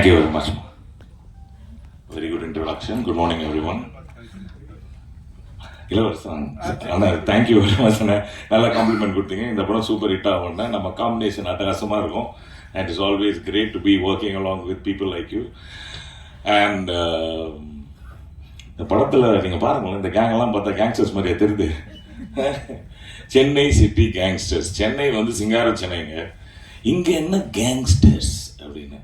you very much. Very good introduction. Good morning, everyone. இளவரசன் thank you very much. நல்லா complement கொடுத்தீங்க. இந்த படம் சூப்பர் ஹிட் ஆகும்னா நம்ம காம்பினேஷன் அட்டகாசமாக இருக்கும். And it's always great to be working along with people like you. And இந்த படத்தில் நீங்கள் பாருங்களேன், இந்த கேங்கெல்லாம் பார்த்தா கேங்ஸ்டர்ஸ் மாதிரியே தெரியுது. Chennai city gangsters. சென்னை வந்து சிங்கார சென்னைங்க. இங்கே என்ன கேங்ஸ்டர்ஸ் அப்படின்னு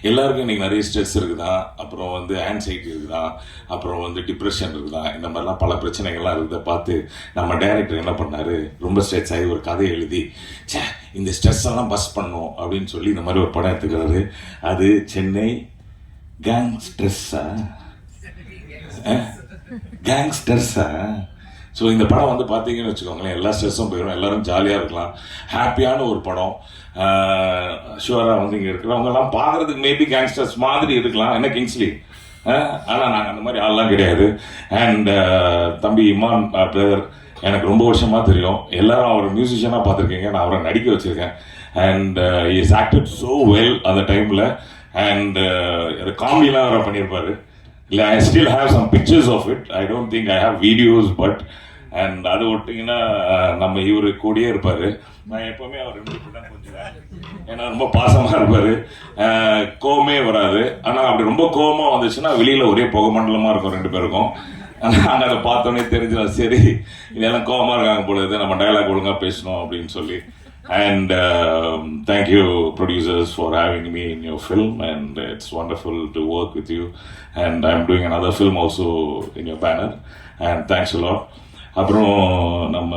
எல்லாருக்கும் இன்றைக்கி நிறைய ஸ்ட்ரெஸ் இருக்குதான், அப்புறம் வந்து ஆன்சைட்டி இருக்குதான், அப்புறம் வந்து டிப்ரெஷன் இருக்குதான், இந்த மாதிரிலாம் பல பிரச்சனைகள்லாம் இருக்குதை பார்த்து நம்ம டைரக்டர் என்ன பண்ணார், ரொம்ப ஸ்ட்ரெஸ் ஆகி ஒரு கதை எழுதி இந்த ஸ்ட்ரெஸ் எல்லாம் பஸ் பண்ணும் அப்படின்னு சொல்லி இந்த மாதிரி ஒரு படம் எடுத்துக்கிறாரு. அது சென்னை கேங்ஸ்டர்ஸா கேங்ஸ்டர்ஸா. ஸோ இந்த படம் வந்து பார்த்தீங்கன்னு வச்சுக்கோங்களேன், எல்லா ஸ்ட்ரெஸ்ஸும் போயிடும், எல்லோரும் ஜாலியாக இருக்கலாம். ஹாப்பியான ஒரு படம். ஷுவராக வந்து இங்கே இருக்கிறவங்கெல்லாம் பார்க்குறதுக்கு மேபி கேங்ஸ்டர்ஸ் மாதிரி இருக்கலாம், என்ன கிங்ஸ்லி. ஆனால் நாங்கள் அந்த மாதிரி ஆள்லாம் கிடையாது. அண்ட் தம்பி இமான் பிரதர் எனக்கு ரொம்ப வருஷமாக தெரியும். எல்லாரும் அவர் மியூசிஷியனாக பார்த்துருக்கீங்க, நான் அவரை நடிக்க வச்சுருக்கேன். And is acted so well அந்த டைமில். அண்ட் காமெடிலாம் அவரை பண்ணியிருப்பார். இல்லை, I still have some pictures of it. I don't think I have videos. But and அது விட்டிங்கன்னா நம்ம இவர் கூடயே இருப்பார். நான் எப்போவுமே அவர் ரெண்டு தான் கொஞ்சம், ஏன்னா ரொம்ப பாசமாக இருப்பார், கோவமே வராது. ஆனால் அப்படி ரொம்ப கோவமாக வந்துச்சுன்னா வெளியில் ஒரே புகை மண்டலமாக இருக்கும் ரெண்டு பேருக்கும். நாங்கள் அதை பார்த்தோன்னே தெரிஞ்சிடும், சரி இதெல்லாம் கோவமாக இருக்காங்க பொழுது, நம்ம டயலாக் ஒழுங்காக பேசணும் அப்படின்னு சொல்லி. And thank you producers for having me in your film, and it's wonderful to work with you. And I'm doing another film also in your banner, and thanks a lot. அப்புறம் நம்ம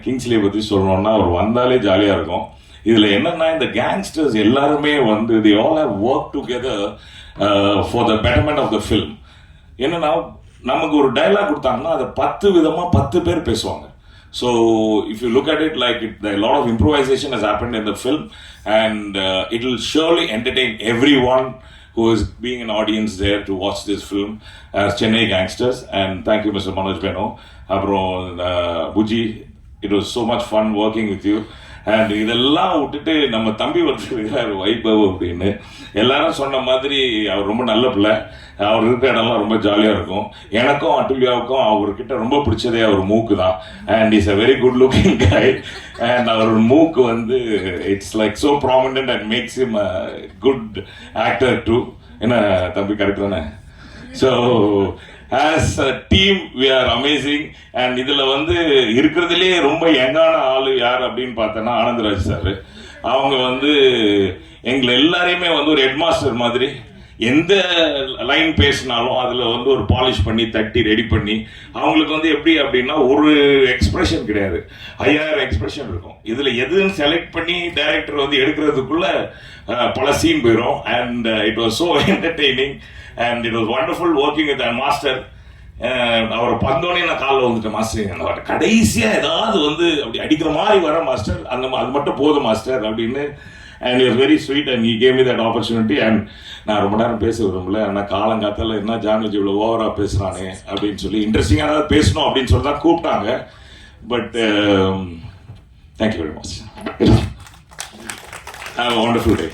கிங்ஸ்லியை பற்றி சொல்லணும்னா அவர் வந்தாலே ஜாலியாக இருக்கும். இதில் என்னென்னா இந்த கேங்ஸ்டர்ஸ் எல்லாருமே வந்து they all have worked together for the betterment of the film. என்னன்னா நமக்கு ஒரு டைலாக் கொடுத்தாங்கன்னா அதை 10 விதமாக 10 பேர் பேசுவாங்க. So if you look at it like it, a lot of improvisation has happened in the film, and it will surely entertain everyone who is being an audience there to watch this film as Chennai Gangsters. And thank you Mr. Manoj Beno. Abro Buji, it was so much fun working with you. And இதெல்லாம் விட்டுட்டு நம்ம தம்பி ஒருத்தர் வைபவ் அப்படின்னு எல்லாரும் சொன்ன மாதிரி அவர் ரொம்ப நல்ல பிள்ளை. அவர் இருக்கிற இடம்லாம் ரொம்ப ஜாலியாக இருக்கும். எனக்கும் அட்டுல்யாவுக்கும் அவர்கிட்ட ரொம்ப பிடிச்சதே அவர் மூக்கு தான். And is a very good looking guy. And அவர் மூக்கு வந்து it's like so prominent and makes him a good actor too. என்ன தம்பி, கரெக்ட் தானே? So as a team we are amazing. and இதில் வந்து இருக்கிறதுலே ரொம்ப யங்கான ஆள் யார் அப்படின்னு பார்த்தோன்னா ஆனந்தராஜ் சார். அவங்க வந்து எங்களை எல்லாரையுமே வந்து ஒரு ஹெட் மாஸ்டர் மாதிரி, எந்த லைன் பேசினாலும் அதில் வந்து ஒரு பாலிஷ் பண்ணி தட்டி ரெடி பண்ணி, அவங்களுக்கு வந்து எப்படி அப்படின்னா ஒரு எக்ஸ்பிரஷன் கிடையாது, 5000 எக்ஸ்பிரஷன் இருக்கும். இதில் எதுன்னு செலக்ட் பண்ணி டைரக்டர் வந்து எடுக்கிறதுக்குள்ள பல சீன் போயிடும். And it was so entertaining and it was wonderful working with master. அவரை பந்தோடனே நான் காலில் வந்துட்டேன், மாஸ்டர் கடைசியாக ஏதாவது வந்து அப்படி அடிக்கிற மாதிரி வர மாஸ்டர், அந்த அது மட்டும் போதும் மாஸ்டர் அப்படின்னு. And it very sweet and he gave me that opportunity. And நான் ரொம்ப நேரம் பேச விரும்பல, ஆனால் காலங்காத்தால் என்ன ஜான்விஜி இவ்வளோ ஓவராக பேசுகிறானே அப்படின்னு சொல்லி, இன்ட்ரெஸ்டிங்காக ஏதாவது பேசணும் அப்படின்னு சொல்லி தான் கூப்பிட்டாங்க. But thank you very much. Have a wonderful day.